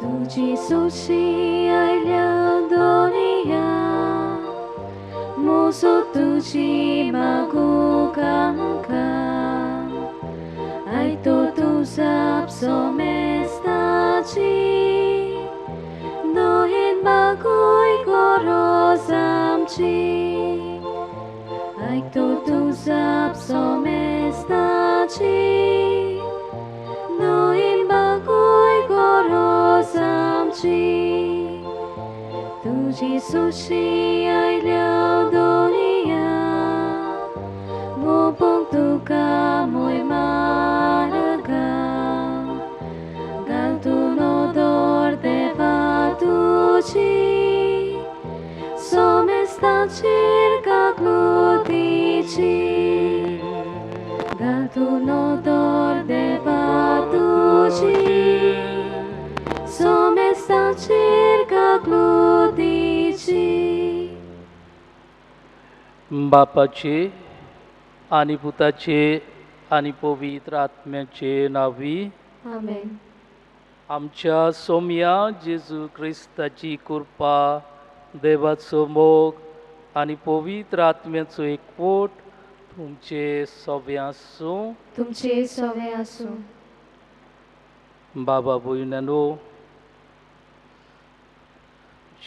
तुझी सुशी आयल्या दोनिया मोसो तुझी मागूक आमकां आयतो तुझा सोमेस्ताची नोहेन मागूय गरज आमची आयतो तुझा सोमेस्ताची नोहेन मागूय गरज आमची तुझी सुशी आयल्या दोनिया मोपक तुका मोय मारगा घाल तू नदर देवा तुझी सोमेस्ताचेर काकलुतीची घाल तू नदर देवा तुझी सोमेस्ताचेर काकलुतीची बापाचे आणि पुताचे आणि पवित्र आत्म्याचे नावी आमेन. आमच्या सोम्या जेजू क्रिस्ताची कृपा देवाचो मोग आणि पवित्र आत्म्याचो एकवट तुमचे सगळ्यांचो तुमचे सवे आसूं. बाबा भयणानो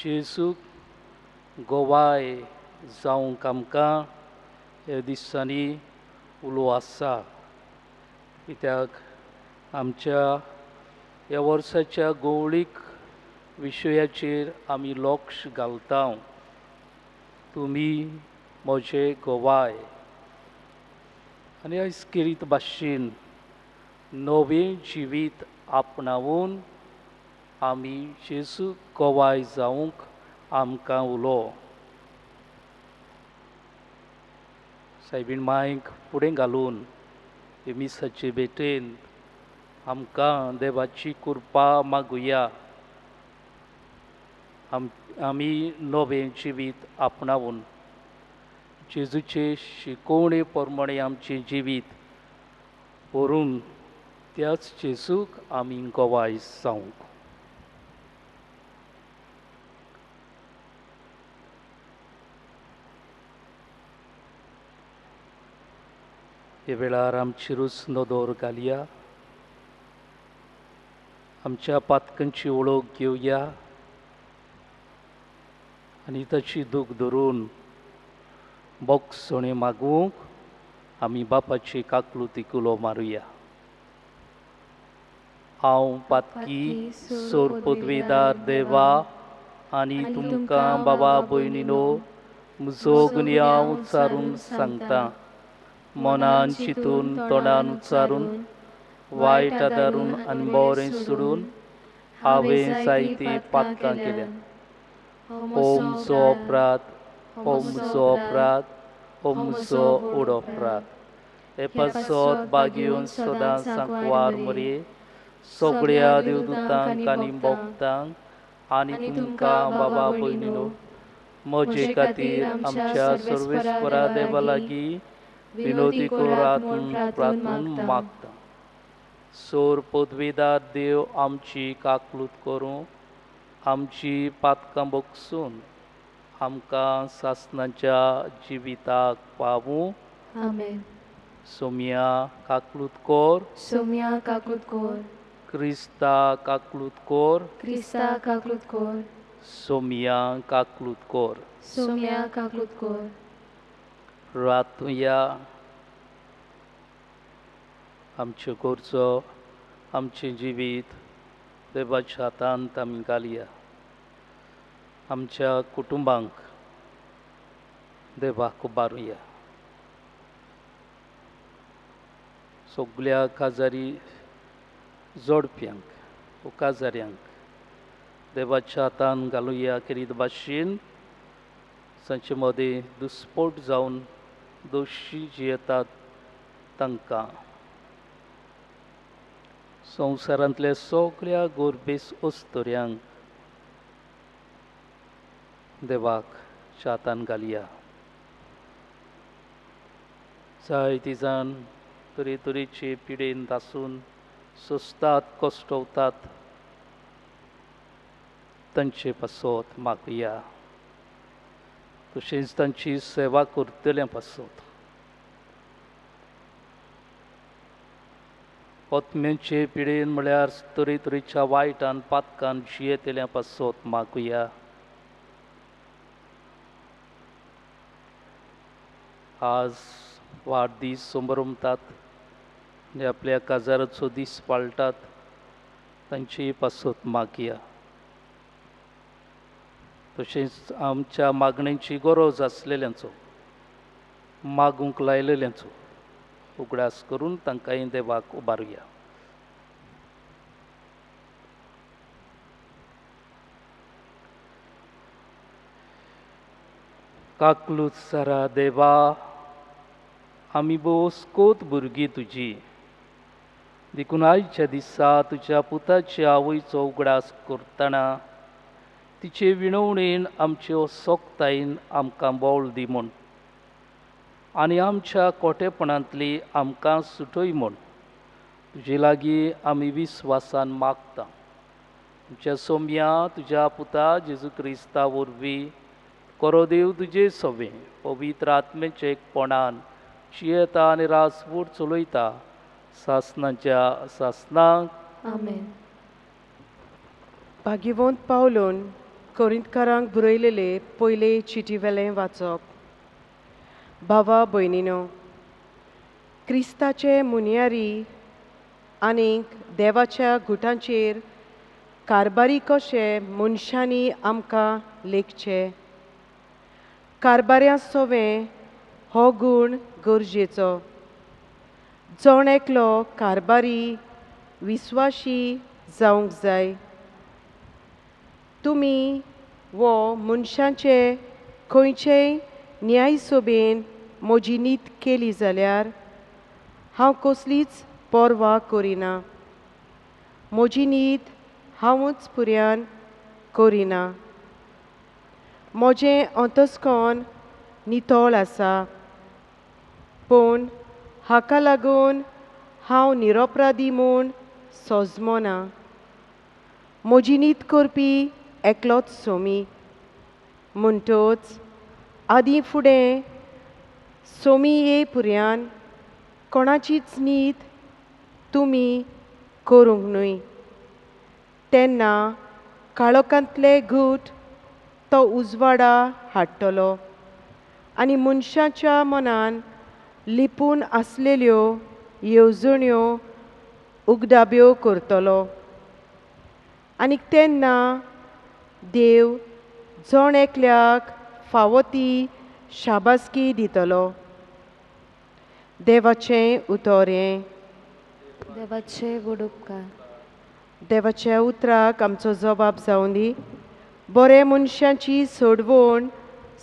जेजूक गोवाय जावंक आमकां ह्या दिसांनी उलो आसा कित्याक आमच्या ह्या वर्साच्या गवळीक विशयाचेर आमी लक्ष घालता तुमी म्हजे गोवाय आनी आयज केरीत भाशेन नवें जिवीत आपणावून आमी जेजू गोवाय जावंक आमकां उलो सायबीण मांयक फुडें घालून हे मिसाचे भेटेन आमकां देवाची कृपा मागुया आमी नवें जिवीत आपणावून जेजूचे शिकोवणे प्रमाणे आमचें जिवीत व्हरून त्याच जेजूक आमी गोवाय जावंक. हे वेळार आमचेरूच नदर घालया आमच्या पातकांची वळख घेवया आनी ताची दूख धरून बोगसणे मागूंक आमी बापाची काकलुतीक उलो मारुया. हांव पातकी सोर पदवेदार देवा आनी तुमकां बाबा भयणीनो म्हजो गुन्यांव उच्चारून सांगता मनान चिंतून तोंडान उच्चारून वायट आदारून आनी बरें सोडून हांवें जायती पातकां केल्यात. हो म्हजो अपराध हो म्हजो अपराध हो म्हजो उडो अपराध. हे पासत बागेवन सदां सांकवार मरे सगळ्या देवदूतांक आनी भक्तांक आनी तुमकां बाबा भयणीनो म्हजे खातीर आमच्या सर्वेस्परा देवा लागीं विनोदी करून प्रार्थून मागता. सोर पदवेदार देव आमची काकलूत करूं आमची पातकां बोगसून आमकां सासणाच्या जिविताक पावूं. आमेन. सोम्या काकलूत कोर सोम्या काकलूत कोर क्रिस्ता काकलूत कोर क्रिस्ता काकलूत कोर सोम्या काकलूत कोर. सोम्या काकलूत कोर. रातुया आमच्यो गरजो आमचें जिवीत देवाच्या हातांत आमी घालया. आमच्या कुटुंबांक देवाक उबारुया. सगळ्या काजारी जोडप्यांक काजाऱ्यांक देवाच्या हातांत घालुया. केरीत भाशेन तांचे मदें दुस्पोट जावन दोशी जियेतात तांकां संवसारांतल्या सगळ्या गोरबेस ओस्तोऱ्यांक देवाक हातांत घालया. जायतीं जाण तरेतरेचे पिडेन दासून सोंसतात कश्टवतात तांचे पासत मागुया. तशेंच तांची सेवा करतल्या पासत आत्म्याचे पिडेन म्हळ्यार तरेतरेच्या वायटान पातकान जियेतल्या पासत मागुया. आज वाडदीस समारंभात आनी आपल्या काजाराचो दीस पाळटात तांचे पासत मागया. तशेंच आमच्या मागण्यांची गरज आसलेल्यांचो मागूंक लायलेल्यांचो उगडास करून तांकांय देवाक उबारुया. काकलूत सारा देवा, आमी बोसकोत भुरगीं तुजी, देखून आयच्या दिसा तुज्या पुताच्या आवयचो उगडास करतना तिचे विणवणेन आमच्यो सोगतायेन आमकां बोळ दी म्हूण आनी आमच्या खोटेपणांतली आमकां सुटय म्हूण तुजे लागीं आमी विस्वासान मागता. तुमच्या सोम्या तुज्या पुता जेजू क्रिस्ता वरवीं कोरो देव तुजे सवें पवित्र आत्म्याच्या एकपणान जियेता आनी रासपूर चलयता सासणाच्या सासणांक. आमेन. भाग्यवंत पावलोन कोरिंतकारांक बरयलेले पयले चिटीवेलें वाचप. भावा भयणीनो, क्रिस्ताचे मुनियारी आनीक देवाच्या गुटांचेर कारबारी कशे मनशांनी आमकां लेखचे. कारबाऱ्यां सोवें हो गूण गरजेचो. जोण एकलो कारबारी विस्वाशी जावंक जाय. तुमी वो मनशांचे खंयचेय न्यायसोबेन म्हजी नीत केली जाल्यार हांव कसलीच पर्वा करिना. म्हजी नीत हांवूच पुर्यान करिना. म्हजें अंतस्कण नितळ आसा, पूण हाका लागून हांव निरपराधी म्हूण सोजमोना. म्हजी नीत करपी एकलोच सोमी. म्हणटच आदीं फुडें सोमी ये पुर्यान कोणाचीच नीत तुमी करूंक न्हय. तेन्ना काळोखांतले गूट तो उजवाडा हाडटलो आनी मनशाच्या मनान लिपून आसलेल्यो येवजण्यो उगडाब्यो करतलो. आनीक तेन्ना देव जोण एकल्याक फावो ती शाबासकी दितलो. देवाचें उतर हें. देवाचे व्हड उपकार. देवाच्या उतराक आमचो जबाब जावं दी. बरे मनशांची सोडवण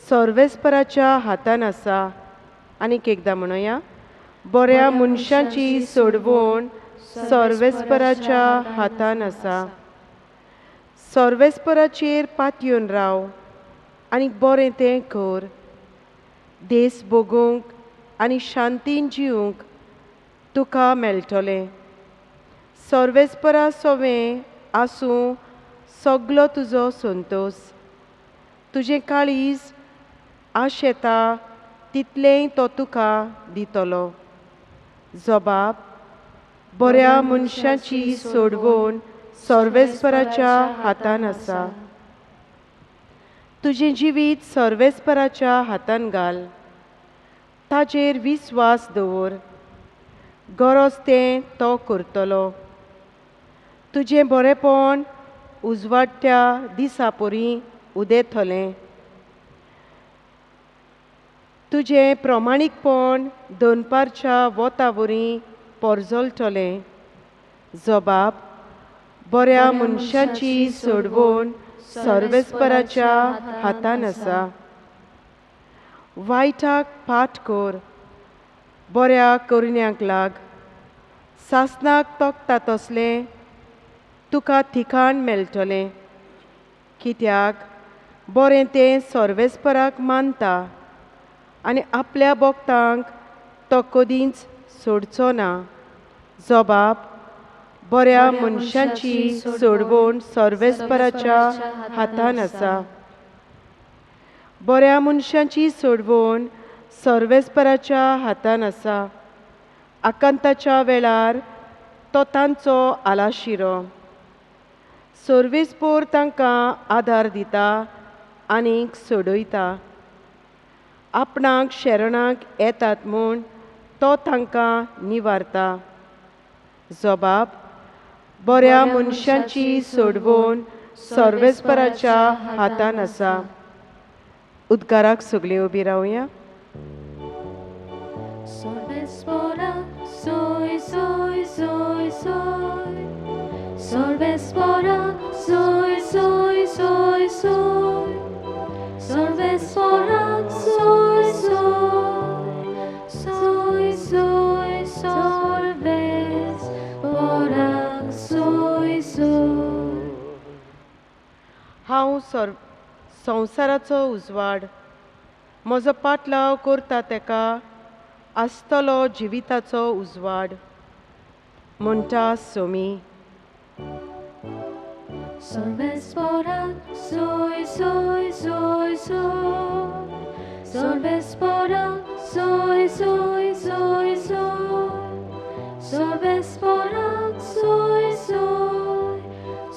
सर्वेस्पराच्या हातान आसा. आनीक एकदां म्हणुया, बऱ्या मनशांची सोडवण सर्वेस्पराच्या हातान आसा. सर्वेस्पराचेर पातयेवन राव आनीक बरें तें कर. देस भोगूंक आनी शांतीन जिवंक तुका मेळटलें. सर्वेस्परा सोवें आसूं सगलो तुजो संतोश. तुजें काळीज आशेता तितलें तो तुका दितलो. जबाब, बऱ्या मनशांची सोडवण सर्वेस्पराच्या हातान आसा. तुजें जिवीत सर्वेस्पराच्या हातान घाल. ताचेर विस्वास दवर. गरज तें तो करतलो. तुजें बरेंपण उजवाडट्या दिसा परी उदेतलें. तुजें प्रमाणीकपण दनपारच्या वतावरी परजळटलें. जबाब, बऱ्या मनशांची सोडवण सर्वेस्पराच्या हातान आसा. वायटाक पाट कर, बऱ्या करण्यांक लाग. सासणाक तोखता तसलें तुका ठिकाण मेळटलें. कित्याक बरें तें सर्वेस्पराक मानता आनी आपल्या भोगतांक तो कदींच सोडचो ना. जबाब: बऱ्या मनशांची सोडवण सर्वेस्पराच्या हातान आसा. बऱ्या मनशांची सोडवण सर्वेस्पराच्या हातान आसा. आकांताच्या वेळार तो तांचो आलाशिरो. सर्वेस्पोर तांकां आदार दिता आनीक सोडयता. आपणाक शेरणाक येतात म्हूण तो तांकां निवारता. जबाब: बऱ्या मनशांची सोडवण सर्वेस्पराच्या हातान आसा. उद्गाराक सगळीं उबी रावया. Sorbespora, soy, soy, soy, soy. Sorbespora, soy, soy, soy, soy. Sorbespora, soy, soy. Soy, soy, sorbespora, soy, soy. हांव संवसाराचो उजवाड. म्हजो पाटलाव करता तेका आसतलो जिविताचो उजवाड. म्हणटा Somi. Sorbespora, soy, soy, soy, soy. Sorbespora, soy, soy, soy, soy. Sorbespora, soy, soy.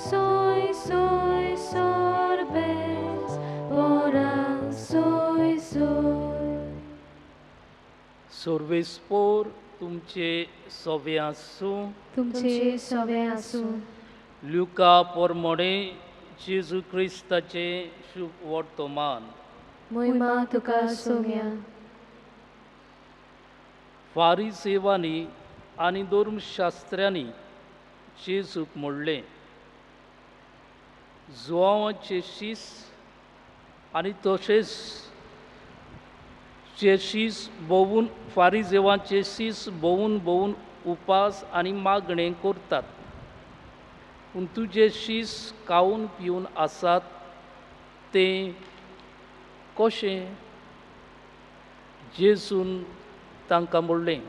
Soy, soy, sorbespora, soy, soy. सोर्वेस्पोर तुमचे सोवे आसूं. तुमचे सवे आसूं. लुका पोरमोडे जेजू क्रिस्ताचे शुभ वर्तमान. महिमा तुका सोम्या. फारिसेवांनी आनी धर्मशास्त्र्यांनी जेजूक म्हणलें, जुआंवाचे शीस आनी तशेंच भोवून फारिसेवांचे शीस भोवून भोवून उपास आनी मागणें करतात, पूण तुजे शीस खावन पिवन आसात तें कशें? जेजून तांकां म्हणलें,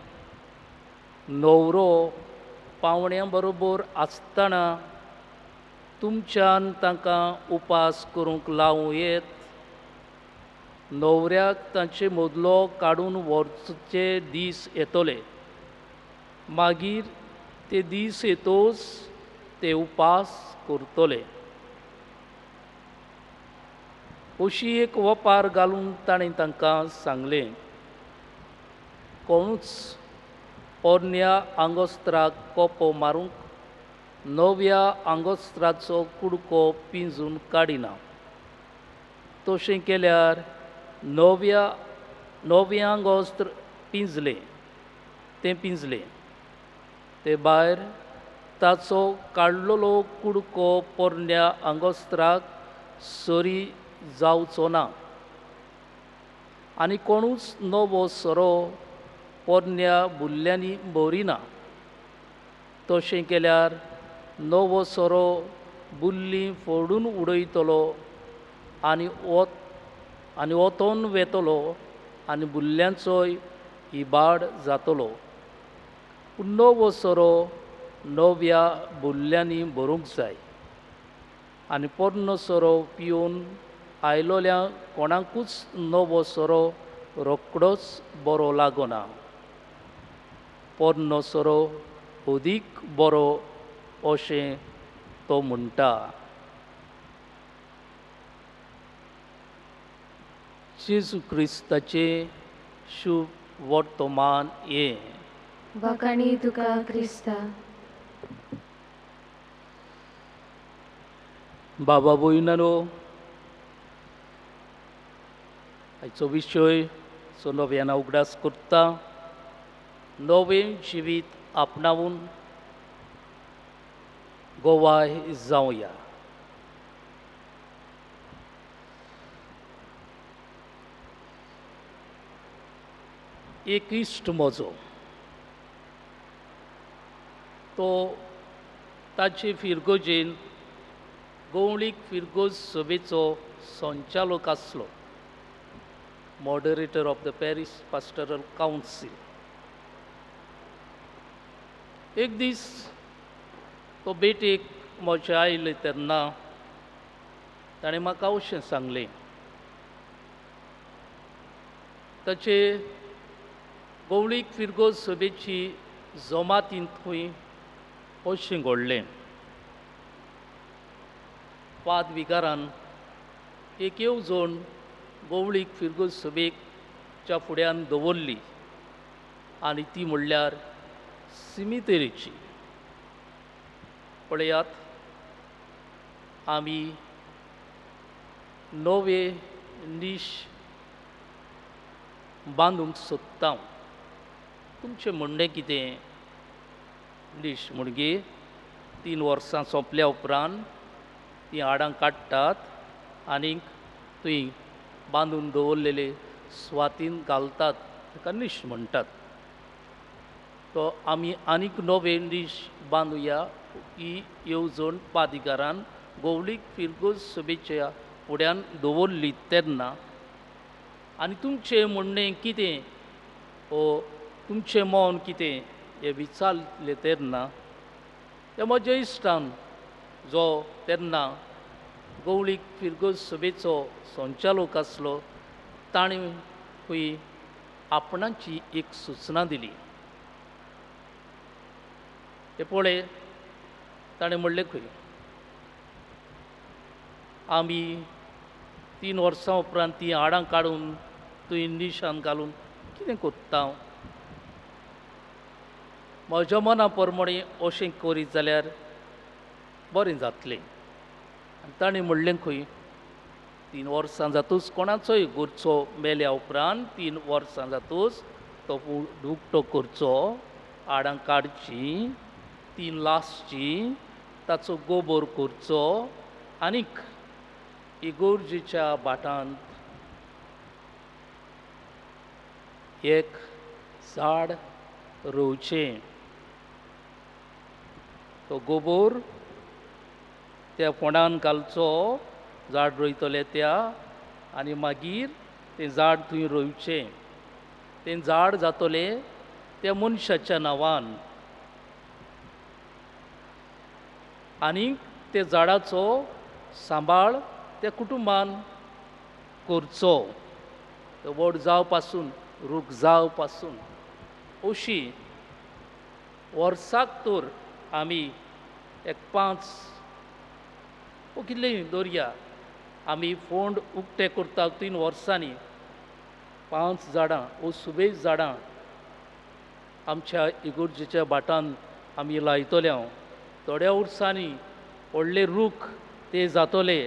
न्हवरो पावण्यां बरोबर आसतना तुमच्यान तांकां उपास करूंक लावूं येत. न्हवऱ्याक तांचे मदलो काडून व्हरचे दीस येतले, मागीर ते दीस येतोच ते उपास करतले. अशी एक वपार घालून ताणें तांकां सांगलें, कोणूच पोरन्या आंगोस्त्राक कोपो मारूंक नव्या आंगोस्त्राचो कुडको पिंजून काडिना. तशें केल्यार नवें आंगोस्त्र पिंजलें ते भायर ताचो काडलोलो कुडको पोरन्या आंगोस्त्राक सरी जावचो ना. आनी कोणूच नवो सोरो पोरन्या बुल्ल्यांनी भरिना. तशें केल्यार नवो सोरो बुल्लीं फोडून उडयतलो आनी ओतोन वेतलो आनी बुल्ल्यांचोय इबाड जातलो. पूण नवो सोरो नव्या बुल्ल्यांनी भरूंक जाय. आनी पोरनो सोरो पिवन आयलोल्या कोणाकूच नवो सोरो रोखडोच बरो लागना. पोरनो सोरो अदीक बरो अशें तो म्हणटा. जेजू क्रिस्ताचे शुभ वर्तमान हे. वखाणी तुका क्रिस्ता. बाबा भयणानो, आयचो विशय सो नव्यान उगडास करता. नवें जिवीत आपणावून गोवाय जावया. एक इश्ट म्हजो, तो ताचे फिरगोजेन गवळीक फिरगोज सभेचो संचालक आसलो, moderator of the parish pastoral council. एक दीस तो बेटेक म्हज्या आयले तेन्ना ताणें म्हाका अशें सांगलें, ताचे गवळीक फिरगो सभेची जमातीन थंय अशें घडलें. पाद विगारान एक येवजण गवळीक फिरगो सभेच्या फुड्यान दवरली आनी ती म्हणल्यार सिमितेरीची. पळयात, आमी नवे नीश बांदूंक सोदता. तुमचें म्हणणें कितें? नीश म्हणजे 3 वर्सां सोंपल्या उपरांत ती हाडां काडटात आनीक थंय बांदून दवरलेले सुवातीन घालतात, ताका नीश म्हणटात. तो आमी आनीक नवे नीश बांदुया ही येवजण पादिकारान गवळीक फिरगो सभेच्या फुड्यान दवरली तेन्ना. आनी तुमचें म्हणणें कितें ओ तुमचें मौन कितें हें विचारलें तेन्ना त्या म्हज्या इश्टान, जो तेन्ना गवळीक फिरगो सभेचो संचालक आसलो, ताणें खंय आपणाची एक सुचना दिली. ते पळय, ताणें म्हणलें खंय आमी 3 वर्सां उपरांत ती हाडां काडून थंय निशान घालून कितें कोत्ता. म्हज्या मना प्रमाणें अशें करीत जाल्यार बरें जातलें. ताणें म्हणलें खंय 3 वर्सां जातूच कोणाचोय घरचो मेल्या उपरांत 3 वर्सां जातूच तो उक्तो करचो, हाडां काडची, ती लासची, ताचो गोबोर करचो आनीक इगोर्जेच्या भाटांत एक झाड रोवचें. तो गोबोर त्या फोंडान घालचो, झाड रोयतले त्या, आनी मागीर तें झाड थंय रोवचें. तें झाड जातलें त्या मनशाच्या नांवान आनीक त्या झाडाचो सांबाळ त्या कुटुंबान करचो. तो व्हड जाव पासून, रूख जाव पासून. अशी वर्साक तर आमी एक 5 कितलें दवरया, आमी फोंड उक्ते करता 3 वर्सांनी 5 झाडां वो सुबेज झाडां आमच्या इगोर्जेच्या भाटान आमी लायतले. थोड्या वर्सांनी व्हडले रूख ते जातले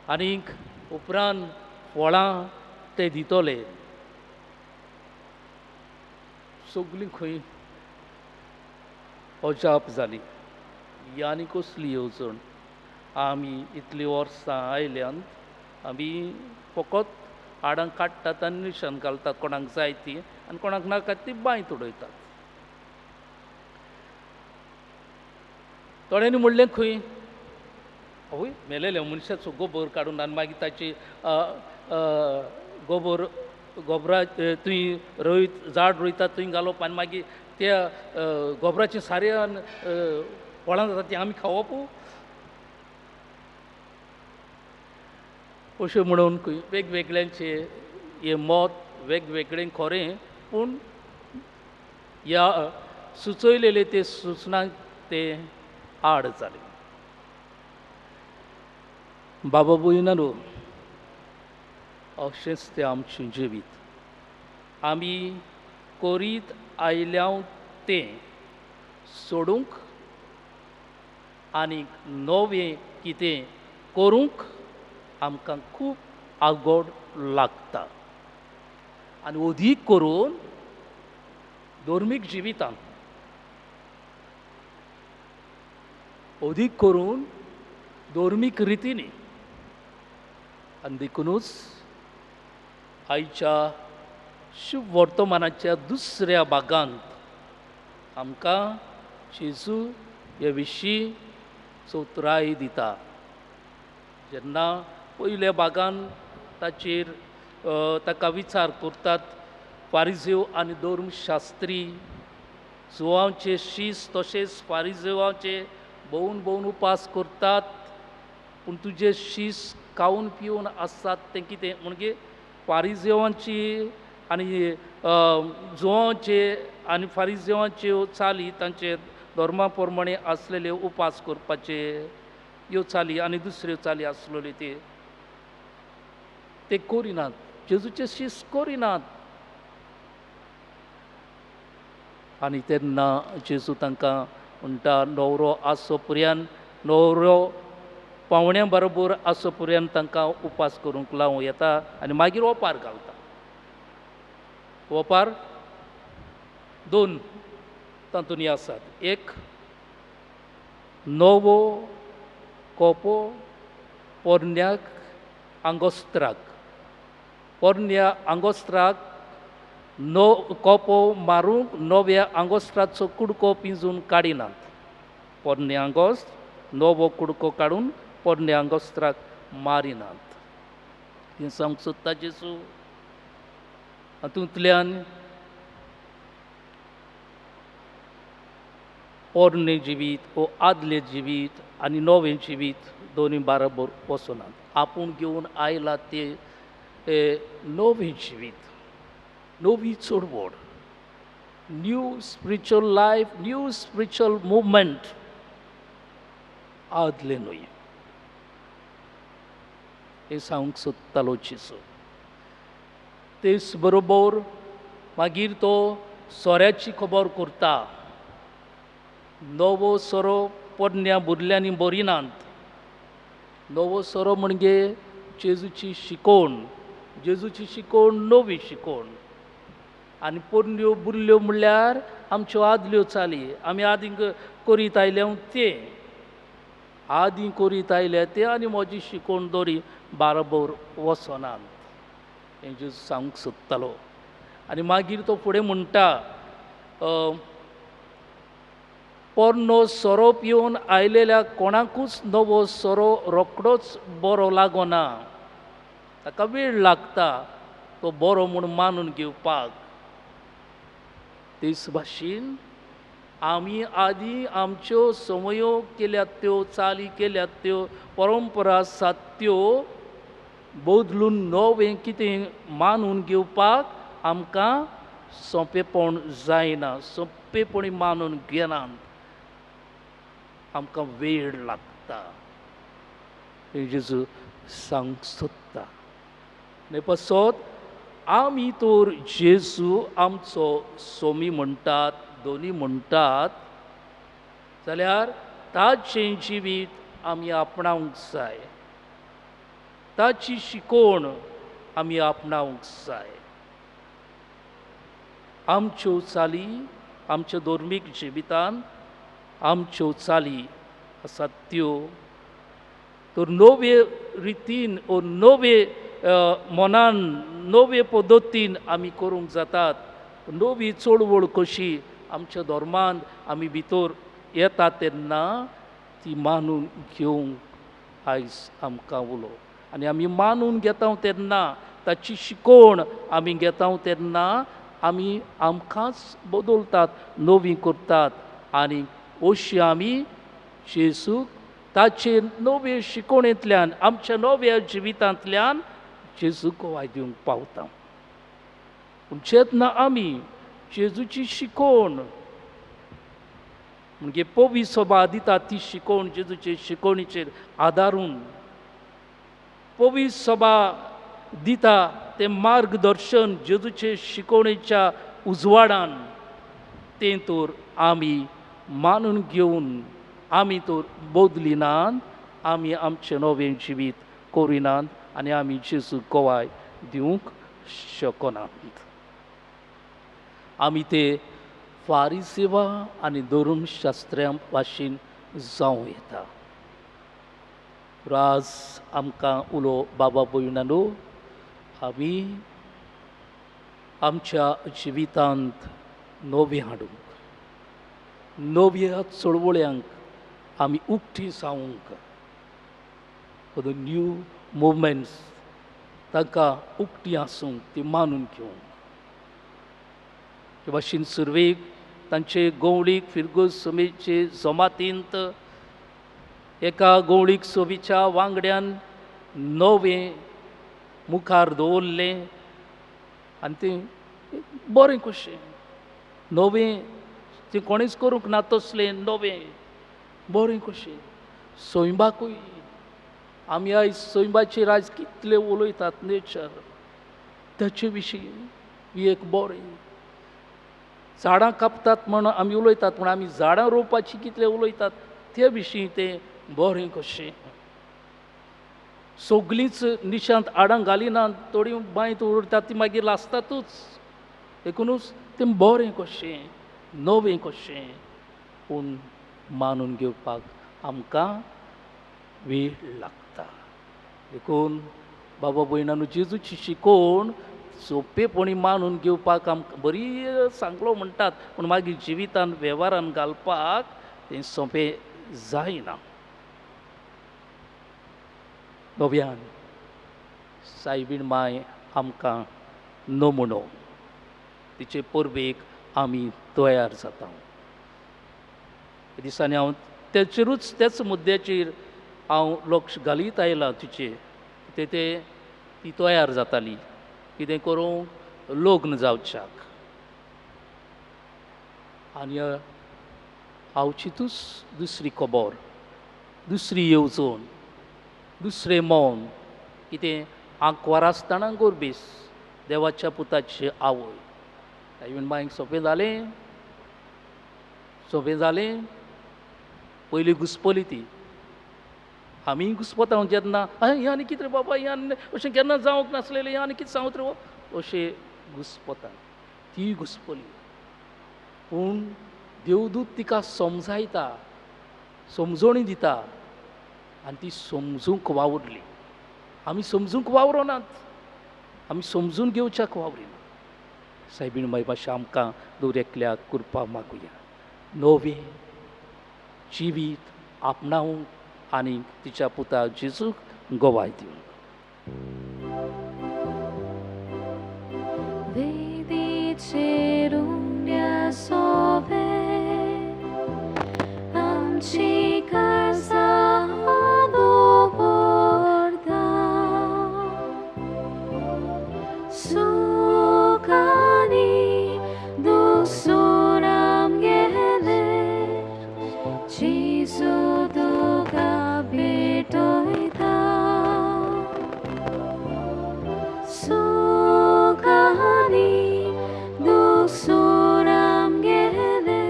आनीक उपरांत फळां ते दितले. सगळीं खंय अजाप जाली. ही आनी कसली येवजण? आमी इतलीं वर्सां आयल्यांत आमी फकत हाडां काडटात आनी निशान घालतात, कोणाक जाय ती, आनी कोणाक नाका ती बांयत उडयतात. थोड्यांनी म्हणलें खंय आवय मेलेल्या मनशाचो गोबोर काडून आनी मागीर ताची गोबरा थंय रोयत, झाड रोयतात थंय घालप आनी मागीर त्या गोबराचें सारें फळां जाता ती आमी खावप. अशें म्हणून खंय वेगवेगळ्यांचे हें मत वेगवेगळें खरें, पूण ह्या सुचयलेले ते सुचनाक ते आड जाले. बाबा भयणानो, अशेंच तें आमचें जिवीत. आमी करीत आयल्या तें सोडूंक आनीक नवें कितें करूंक आमकां खूब आगोड लागता. आनी अदीक करून धर्मीक जिवितांत, अदीक करून धर्मीक रितींनी. आनी देखूनच आयच्या शुभ वर्तमानाच्या दुसऱ्या भागांत आमकां जेजू हे विशीं चोत्राय दिता. जेन्ना पयल्या भागांत ताचेर ताका विचार करतात फारिझेव आनी धर्मशास्त्री, जुवांचे शीस तशेंच फारिजेवांचे भोवून भोवून उपास करतात, पूण तुजे शीस खावन पिवन आसतात तें कितें म्हणजे फारिजेवांची आनी जुवांचे आनी फारिजेवांच्यो चाली तांचे धर्मा प्रमाणे आसलेले उपास करपाचे ह्यो चाली आनी दुसऱ्यो चाली आसलेल्यो ते करिनात. जेजूचे शीस करिनात. आनी तेन्ना जेजू तांकां म्हणटा न्हवरो आसो पर्यंत न्हवरो पावण्या बरोबर आसो पर्यंत तांकां उपास करूंक लावूं येता आनी मागीर ओपार घालता. ओपार दोन तातूंनी आसात. एक नवो कोपो पोरन्याक आंगोस्त्राक. पोरन्या आंगोस्त्राक कोपो मारूंक नव्या आंगोस्त्राचो कुडको पिंजून काडिनात. पोरन्या आंगोस्त नवो कुडको काडून पोरन्या आंगोस्त्राक मारिनात. हें सांगूंक सोदता जेजू. हातूंतल्यान पोरणे जिवीत वो आदले जिवीत आनी नवें जिवीत दोनी बरोबर वचनात. आपूण घेवन आयला ते नवें जिवीत, नवी चळवळ, new spiritual life, new spiritual movement आदले न्हय. हे सांगूंक सोदतालो जेजू. तेच बरोबर मागीर तो सोऱ्याची खबर करता. नवो सोरो पोरन्या भुरल्यांनी बरिनात. नवो सोरो म्हणजे जेजूची शिकोवण. जेजूची शिकोवण नवी शिकोवण. आनी पोरण्यो बुरल्यो म्हणल्यार आमच्यो आदल्यो चाली. आमी आदीं करीत आयल्या तें. आदीं करीत आयल्या तें आनी म्हजी शिकोवण दोरी बाराबर वचनात. हें जेजू सांगूंक सोदतालो. आनी मागीर तो फुडें म्हणटा पोरनो सोरो पिवन आयलेल्या कोणाकूच नवो सोरो रोखडोच बरो लागना. ताका वेळ लागता तो बरो म्हूण मानून घेवपाक. तेच भाशेन आमी आदीं आमच्यो संवयो केल्यात त्यो, चाली केल्यात त्यो, परंपरा आसात त्यो बदलून नवें कितें मानून घेवपाक आमकां सोंपेपण जायना. सोंपेपणी मानून घेनात. आमकां वेळ लागता. हें जेजू सांगूंक सोदता. पासत आमी तर जेजू आमचो सोमी म्हणटात, दोनी म्हणटात, जाल्यार ताचें जिवीत आमी आपणावंक जाय. ताची शिकोवण आमी आपणावंक जाय. आमच्यो चाली आमच्या धर्मीक जिवितान आमच्यो चाली आसात त्यो तर नवे रितीन ओ नवे मनान नवे पद्दतीन आमी करूंक जातात. नवी चळवळ कशी आमच्या धर्मान आमी भितर येता तेन्ना ती मानून घेवंक आयज आमकां उलो. आनी आमी मानून घेता तेन्ना ताची शिकोवण आमी घेता तेन्ना आमी आमकांच बदलतात, नवी करतात. आनी अशी आमी जेजूक ताचे नवे शिकोवणेंतल्यान आमच्या नव्या जिवितांतल्यान जेजूक वाय दिवंक पावता. पूण जेन्ना आमी जेजूची शिकोवण म्हणजे पवी सभा दिता ती शिकोवण जेजूचे शिकोवणीचेर आदारून पवी सभा दिता तें मार्गदर्शन जेजूचे शिकोवणेच्या उजवाडान तें तर आमी मानून घेवन आमी तर बदलिनात. आमी आमचें नवें जिवीत करिनात आनी आमी जेजूक गोवाय दिवंक शकनात. आमी ते फारिसेवा आनी धर्मशास्त्र्यां भाशेन जावं येता. आज आमकां उलो बाबा भयणानो आमी आमच्या जिवितांत नवें हाडूंक नव्या चळवळ्यांक आमी उक्ती जावंक फॉर द न्यू मुवमेंट्स तांकां उक्ती आसूंक ती मानून घेवंक. हे भाशेन सुरवेक तांचे गवळीक फिरगूस समेचे जमातींत एका गवळीक सोबीच्या वांगड्यान नवें मुखार दवरलें आनी तें बरें कशें नवें तें कोणीच करूंक ना तसलें नवें बरें कशें सैमाकूय आमी आयज सैमाचेर आयज कितले उलयतात नेचर ताचे विशीं एक बरें झाडां कापतात म्हण आमी उलयतात पूण आमी झाडां रोवपाची कितले उलयतात ते विशीं तें बरें कशें सगळींच निशांत आडांक घालिनात थोडी बांयत उरतात ती मागीर लासतातूच देखूनच तें बरें कशें नवें कशें पूण मानून घेवपाक आमकां वेळ लागता देखून बाबा भयणांनो जेजूची शिकोवण सोंपेपणी मानून घेवपाक आमकां बरी सांगलो म्हणटात पूण मागीर जिवितान वेव्हारान घालपाक तें सोंपें जायना नव्यान सायबीण माय आमकां नमुनो तिचे परबेक आमी तयार जाता दिसांनी हांव तेचेरूच त्याच मुद्द्याचेर हांव लक्ष घालीत आयलां तिचे ती तयार जाताली कितें करूं लग्न जावच्याक आनी हांव चिंतूच दुसरी खबर दुसरी येवजण दुसरें मौन कितें आंकवार आसतना गोरबेस देवाच्या पुताची आवय सायबीण मांयक सोंपें जालें पयलीं घुस्पली ती आमी घुस्पता जेन्ना हें आनी कितें रे बाबा हें आनी अशें केन्ना जावंक नासलेलें हें आनी कितें सांगत रे अशें घुस्पता ती घुस्पली पूण देवदूत तिका समजायता समजोणी दिता आनी ती समजूंक वावुरली आमी समजूंक वावरनात आमी समजून घेवच्याक वावरिना सायबीण माय मातशें आमकां दवरेकल्याक कृपा मागुया नवें जिवीत आपणावंक आनी तिच्या पुता जेजूक गोवाय दिवंक वेदीचेर उगड्या सोबे आमची काळजां दवरता सूख आनी दूख सूर आमगेले जेजू तुका भेटयता सूख आनी दूख सूर आमगेले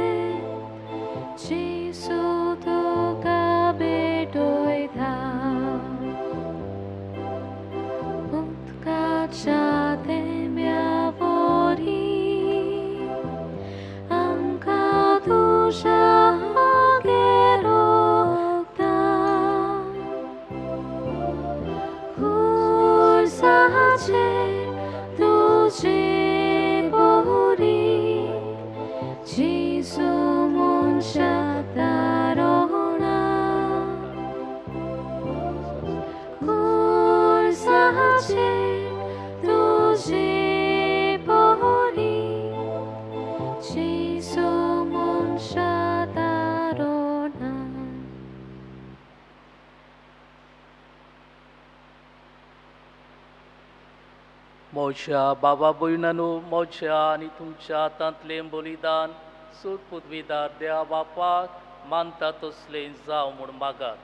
जेजू तुका भेटयता उदकाच्या तेंब्या वरी आमकां तुज्या तुझे बोरी जेजू मनशा तारोना खुर्साचे तुझे बोरी जेजू मनशा तारोना मोच्या बाबा भयणांनो मोच्या आनी तुमच्या हातांतलें बलिदान सूट पदवीदार देवा बापाक मानता तसलें जावं म्हूण मागात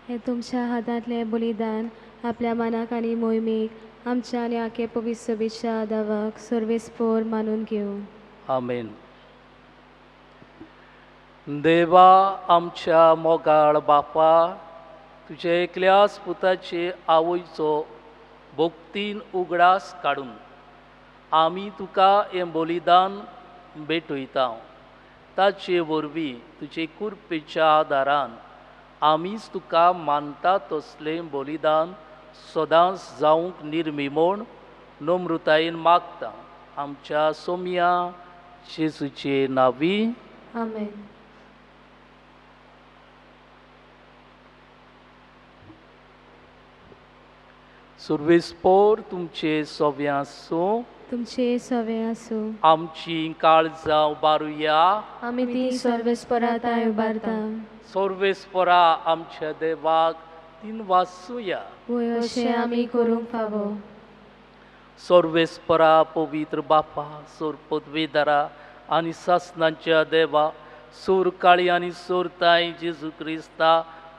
हे तुमच्या हातांतलें बलिदान आपल्या मनाक आनी मोहिमेक आमच्या आनी आखे पवित्र सभेच्या दावाक सर्वेस्पोर मानून घेवं आमेन देवा आमच्या मोगाळ बापा तुज्या एकल्याच पुताचे आवयचो भक्तीन उगडास काडून आमी तुका हें बलिदान भेटयता ताचे वरवीं तुजे कुरपेच्या आदारान आमीच तुका मानता तसलें बलिदान सदांच जावंक निर्मिमोण नम्रतायेन मागता आमच्या सोम्या जेजूचे नांवी आमेन सर्वेस्पोर तुमचे सोव्या आसूं तुमचे सवे आसूं. आमची काळजां उबारुया. आमी ती सर्वेस्पराताय उबारता. सर्वेस्परा आमच्या देवाक तीन वासूया. वय अशें आमी करूंक फावो. सर्वेस्परा पवित्र बापा, सोर पदवेदारा आनी सासणांच्या देवा, सोर काळी आनी सोर ताई जेजू क्रिस्ता,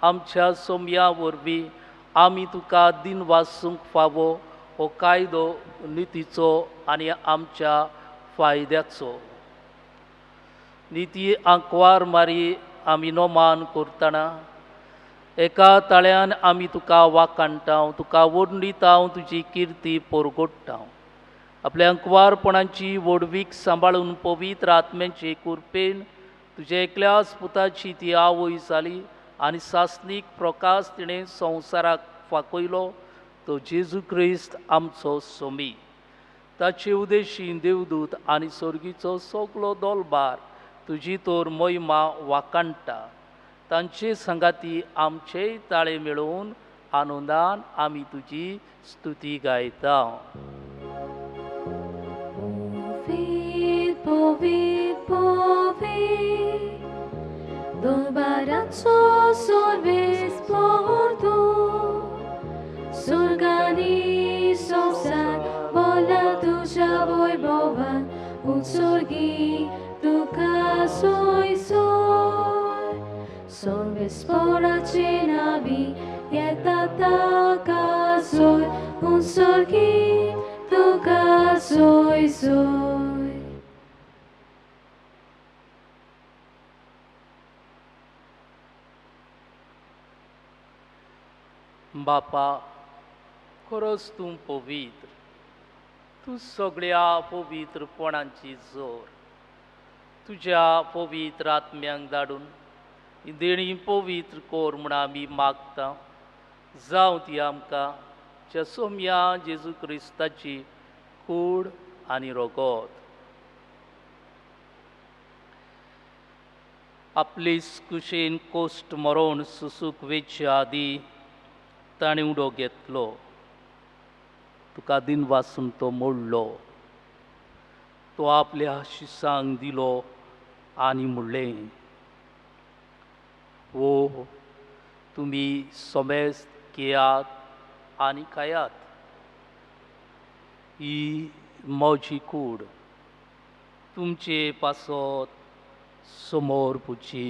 आमच्या सोम्या वरवीं आमी तुका दिन वासूंक फावो हो कायदो नितीचो आनी आमच्या फायद्याचो. निती आंकवार मारी आमी नोमान करतना एका ताळ्यान आमी तुका वाकाणटाव, तुका वंडिताव, तुजी किर्ती पोरगोडटाव. आपल्या अंकवारपणाची वडवीक सांबाळून पवित्र आत्म्याचे कुरपेन तुजे एकल्याच पुताची ती आवय जाली आनी सासनीक प्रकाश तिणें संवसाराक फाकयलो, तो जेजू क्रिस्त आमचो सोमी. ताचे उदेशी देवदूत आनी सर्गीचो सगलो दोलबार तुजी तोर महिमा वाकाणटा. तांचे संगाती आमचेय ताळे मेळोवन आनंदान आमी तुजी स्तुती गायता. Povid, povid, povid, dolbaraco sorves portu, surgani sosar, bola tuja wojbowa, utsorgi tuka soj soj. Sorves porace navi, jeta taka soj, utsorgi tuka soj soj. बापा, खरोच तूं पवित्र, तूं सगळ्या पवित्रपणांची जोर. तुज्या पवित्र आत्म्यांक धाडून ही देणी पवित्र कोर म्हूण आमी मागता. जावं ती आमकां च्या सोम्या जेजू क्रिस्ताची कूड आनी रोगोत. आपले कुशेन कोश्ट मरोवन सुसूक वेचे आदी ताणें उडो घेतलो. तुका दिन वासून तो मोडलो. तो आपल्या शिसांक दिलो आनी म्हणलें, वो तुमी सोमेस्त केयात आनी खायात. ही म्हजी कूड. तुमचे पासत समोर पुची.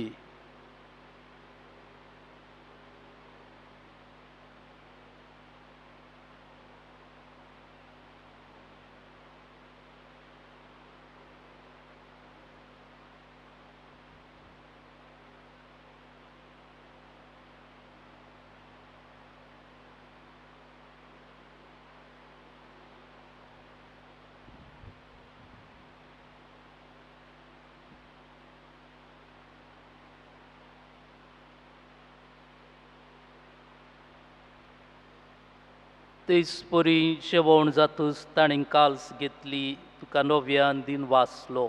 तेसपरी जेवण जातूच ताणें काल्स घेतली, तुका नव्यान दिन वाचलो.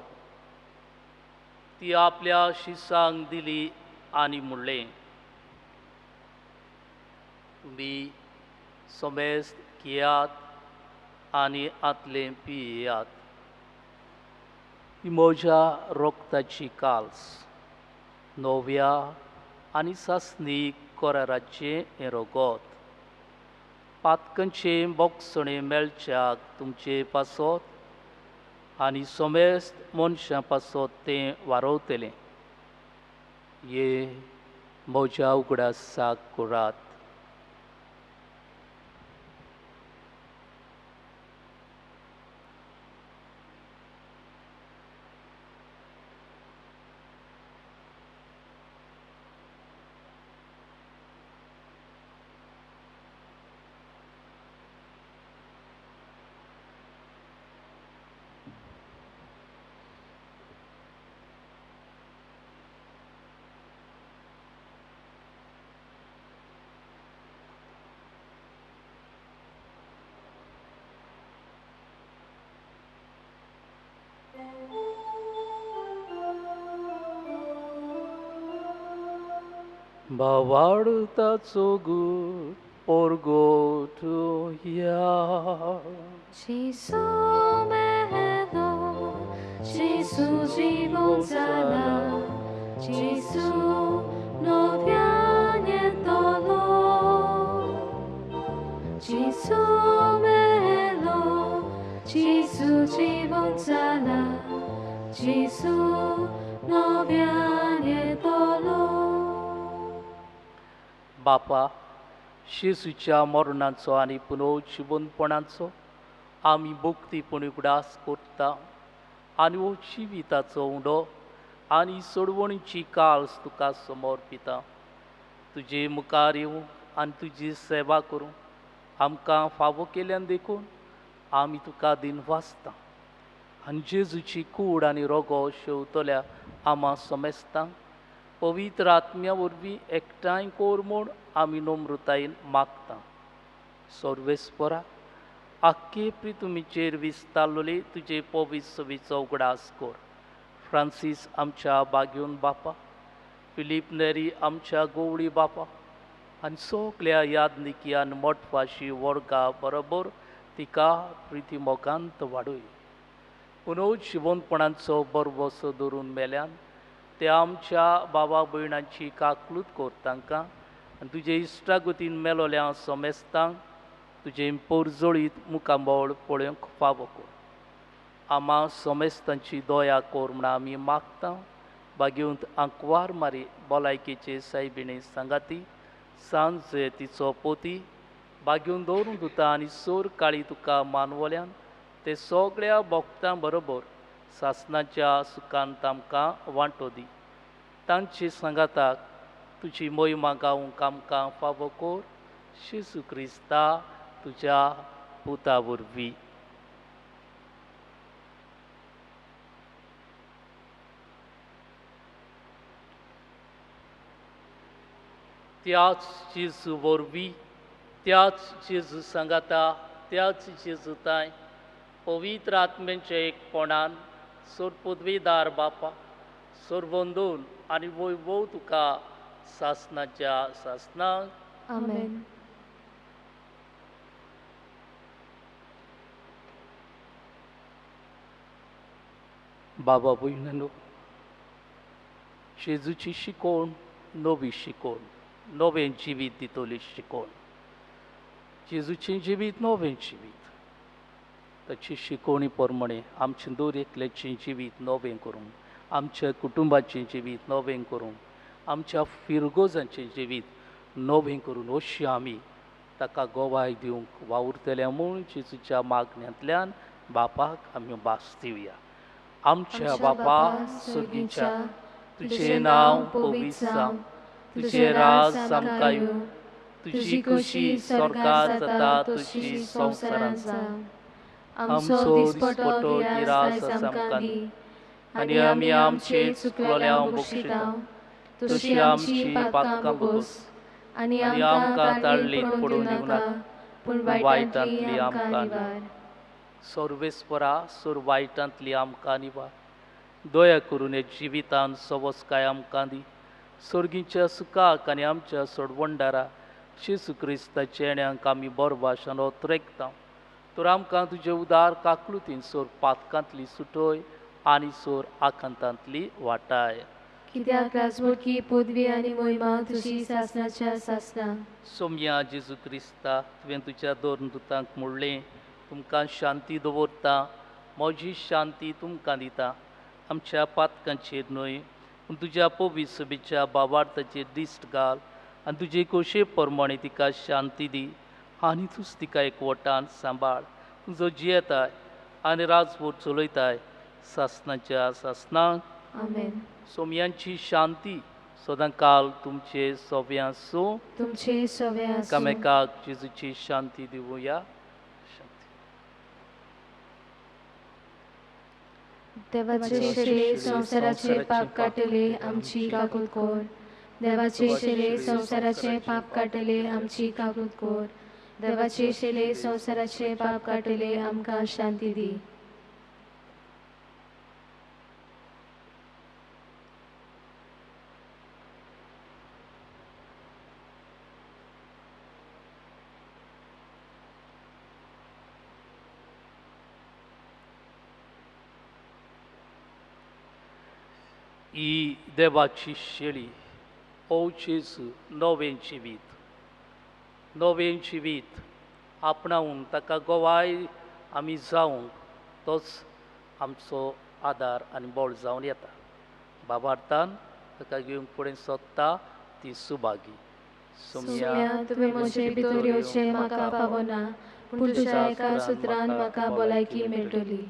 ती आपल्या शिसांक दिली आनी म्हणलें, तुमी सोमेस्त घेयात आनी आतलें पियेयात. ही म्हज्या रोगताची काल्स, नव्या आनी सासनीक कराराचें हें रोगोत. पातकांचे बोगसणे मेळच्याक तुमचे पासत आनी सोमेस्त मनशां पासत तें वारोवतलें. ये म्हज्या उगडासाक करात. भावार्थाचो गूट Orgo tuya. Gesù melo, Gesù żywą zala, Gesù nowianie dolo. Gesù melo, Gesù żywą zala, Gesù nowianie dolo. बापा, शेसूच्या मरणाचो आनी पुनर्जीवनपणाचो आमी भक्तीपण उगडास करता आनी हो जिविताचो उंडो आनी सोडवणीची काल्स तुका समर्पिता. तुजे मुखार येवं आनी तुजी सेवा करूं आमकां फावो केल्यान देखून आमी तुका दिन वाचता आनी जेजूची कूड आनी रोगो शेवतल्या आमा समेस्तांक पवित्र आत्म्या वरवीं एकठांय कोर म्हूण आमी नम्रतायेन मागता. सर्वेस्परा, आख्खे पृथ्वीचेर विस्तारलोले तुजे पवित्र सवेचो उगडास कर. फ्रांसीस आमच्या बागेवन बापा, फिलीप नेरी आमच्या गोवळी बापा आनी सगल्या यादनिकी आनी मोठवाशी वर्गा बरोबर तिका प्रिती मोगांत वाडय. पुनर्जीवनपणाचो बरवसो धरून मेल्यान ते आमच्या बाबा भयणांची काकलूत कर तांकां आनी तुजे इश्टागतीन मेलोल्या समेस्तांक तुजे पोरजोळीत मुखामोळ पळोवंक फावो कर. आमा समेस्तांची दया कर म्हण आमी मागता. बागेवंत आंकवार मारी भलायकेचे सायबिणी सांगाती सांज तिचो पोती बागेवन दवरून दिता आनी सोर काळी तुका मानवल्यान ते सगळ्या भक्तां बरोबर सासणाच्या सुखांत आमकां वांटो दी. तांचे सांगाताक तुजी मोहिमा गावूंक आमकां फावो कर. जेजू क्रिस्ता तुज्या पुता वरवीं. त्याच जेजू वरवीं, त्याच जेजू सांगाता, त्याच जेजूताय पवित्र आत्म्याच्या एकपणान सोरपदवीदार बापा सोरवंदून आनी वैभव तुका सासणाच्या सासणाक आमेन. बाबा भयणनो, जेजूची शिकोवण नवी शिकोवण, नवें जिवीत दितली शिकोवण. जेजूचें जिवीत नवें जिवीत, ताची शिकोवणी प्रमाणे आमचें दर एकल्याचें जिवीत नवें करूंक, आमच्या कुटुंबाचें जिवीत नवें करूंक, आमच्या फिरगोजांचें जिवीत नवें करून अशी आमी ताका गोवाय दिवंक वावुरतल्या म्हूण जेजूच्या मागण्यांतल्यान बापाक आमी भास दिवया. आमच्या बापा सुर्गीच्या, तुजें नांव पवित्र जावं, तुजें राज आमकां येवं, तुजी खुशी स्वर्गांत जाता तशी संवसारांत जावं. आमचो दिसपटो गिरास आमकां दी आनी आमी आमचे चुकलोल्यांक बक्षिता तशी आमची पातकां बगोस आनी आमकां ताळणेंत पडूंक दिवनाका पूण वायटांतली आमकां निवार. सर्वेस्परा, सोर वायटांतली आमकां निवार. दया करून हे जिवितान सवस्काय आमकां दी. सर्गीच्या सुखाक आनी आमच्या सोडवणदारा जेजू क्रिस्ताच्या येण्याक आमी बरो भाशेन ओतरेकता. तर आमकां तुजे उदार काकलुतीन सोर पातकांतली सुटय आनी सोर आकांतांतली वाटाय. कित्याक राजमुडकी पदवी आनी मोहिमा तुजी सासणाच्या सासणाक. सोम्या जेजू क्रिस्ता, तुवें तुज्या दोन दुतांक म्हणलें, तुमकां शांती दवरता, म्हजी शांती तुमकां दिता. आमच्या पातकांचेर न्हय पूण तुज्या पवित्र सभेच्या भावार्थाचेर दिश्ट घाल आनी तुजे खोशे प्रमाणे तिका शांती दी आनी तूंच तिका एकवटान सांबाळ. तुजो जियेताय आनी राजभर चलयताय सासणाच्या सासणाक. आमेन. सोमयांची शांती सदां काल तुमचे सोव्यां सो. तुमचे सवे आसूं. एकामेकाक जेजूची शांती दिवया. देवाचे शेळे संसाराचे पाप काटले आमची काकूत कोर. देवाचे शेळे संसाराचे पाप काटले आमची काकूत कोर. देवाचे शेळे संसाराचे पाप काटले आमकां शांती दी. 이 देवाची शेळी ओ जेजू नवें जिवीत आपणावून ताका गोवाय आमी जावंक तोच आमचो आदार आनी बळ जावन येता बाबार्थान ताका घेवंक फुडें सोदता ती सुभागी सुम्या तुवें म्हजे भितर येवचें म्हाका पावना पूण तुज्या एका सुत्रान म्हाका भलायकी मेळटली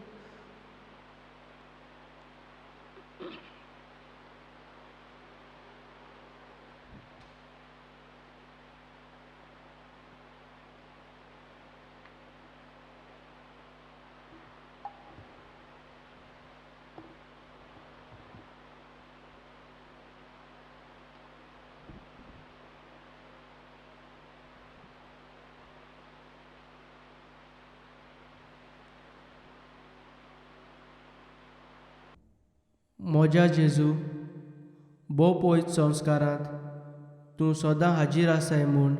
म्हज्या जेजू भोव पयस संस्कारांत तूं सदां हाजीर आसाय म्हूण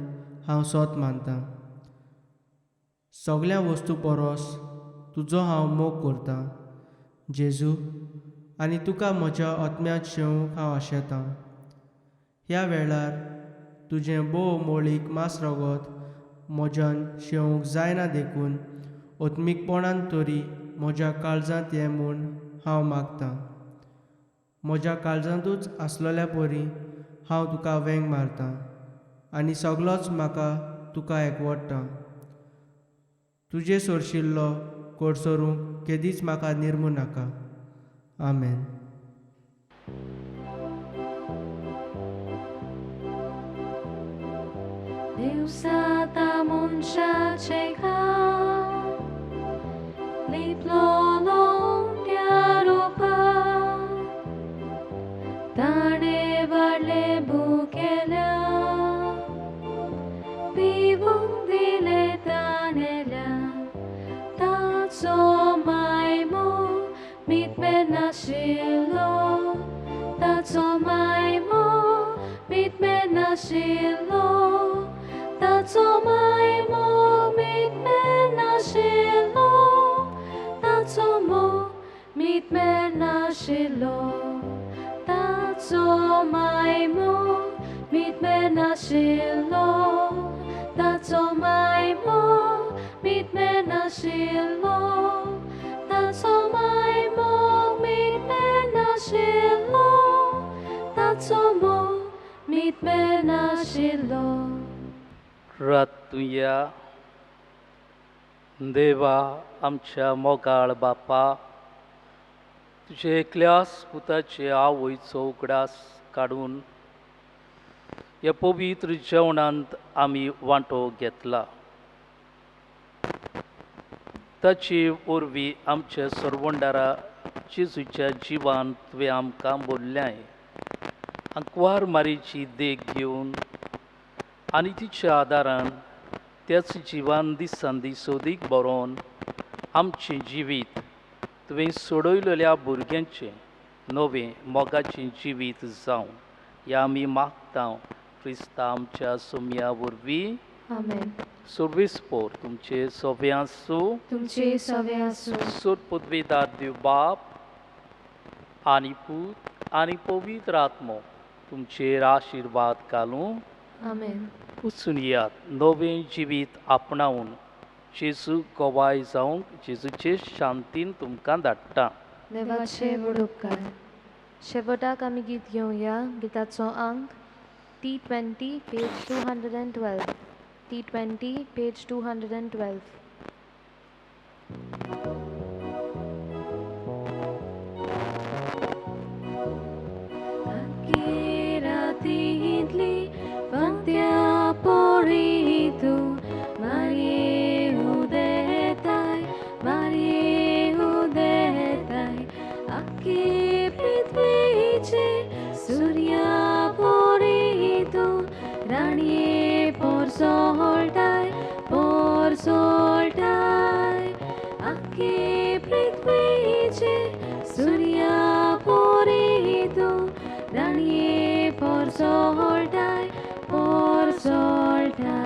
हांव सोत मानतां सगळ्या वस्तू परस तुजो हांव मोग करतां जेजू आनी तुका म्हज्या आत्म्यांत शेवंक हांव आशेतां ह्या वेळार तुजें भोव मोळीक मास रगत म्हज्यान शेवंक जायना देखून ओत्मीकपणान तरी म्हज्या काळजांत ये म्हूण हांव मागतां म्हज्या काळजांतूच आसलोल्या परी हांव तुका वेंग मारतां आनी सगळोच म्हाका तुका एकवडटा तुजे सोरशिल्लो कोडसरूंक केदीच म्हाका निर्मू नाका आमेन दिवसाता मनशाचे घाम लिपलो लोंट्या रोपां ताणे वाडले भुकेल्या पिवूंक दिले ताणेल्या ताचो मायमो मितमे नाशिल्लो ताचो मायमो मितमे नाशिल्लो ताचो मायमो मितमे नाशिल्लो ताचो मोग मितमे नाशिल्लो ताचो मायमो मितमे नाशिल्लो ताचो मायमो मितमे नाशिल्लो ताचो मायमो मितमे नाशिल्लो ताचो मोग मितमे नाशिल्लो रातुया देवा आमच्या मोगाळ बापा तुजे एकल्यास पुताचे आवयचो उगडास काडून ह्या पवित्र जेवणांत आमी वांटो घेतला ताची वरवीं आमच्या सरवंडारा जेजूच्या जिवान तुवें आमकां बोल्ल्याय आंकवार मारीची देख घेवन आनी तिच्या आदारान त्याच जिवान दिसान दीस अदीक बरोवन आमचें जिवीत तुवें सोडयलेल्या भुरग्यांचें नवें मोगाचें जिवीत जावं ह्या आमी मागता क्रिस्ता आमच्या सोम्या वरवीं आमेन सर्वेस्पोर तुमचे सवे आसूं तुमचे सवे आसूं सोद पदवेदार देव बाप आनी पूत आनी पवित्र आत्मो तुमचेर आशिर्वाद घालूं आमेन वचून यात नवें जिवीत आपणावून जेजू गोवाय जावंक जेजूचे शांतीन तुमकां धाडटा देवाचे व्हड उपकार शेवटाक आमी गीत घेवया गिताचो अंक T20 page 212 T20 page 212 Vantya poritu Marie udetai Aki prithviche Surya poritu Rani por soltai Aki prithviche Surya poritu Rani por soltai por soltai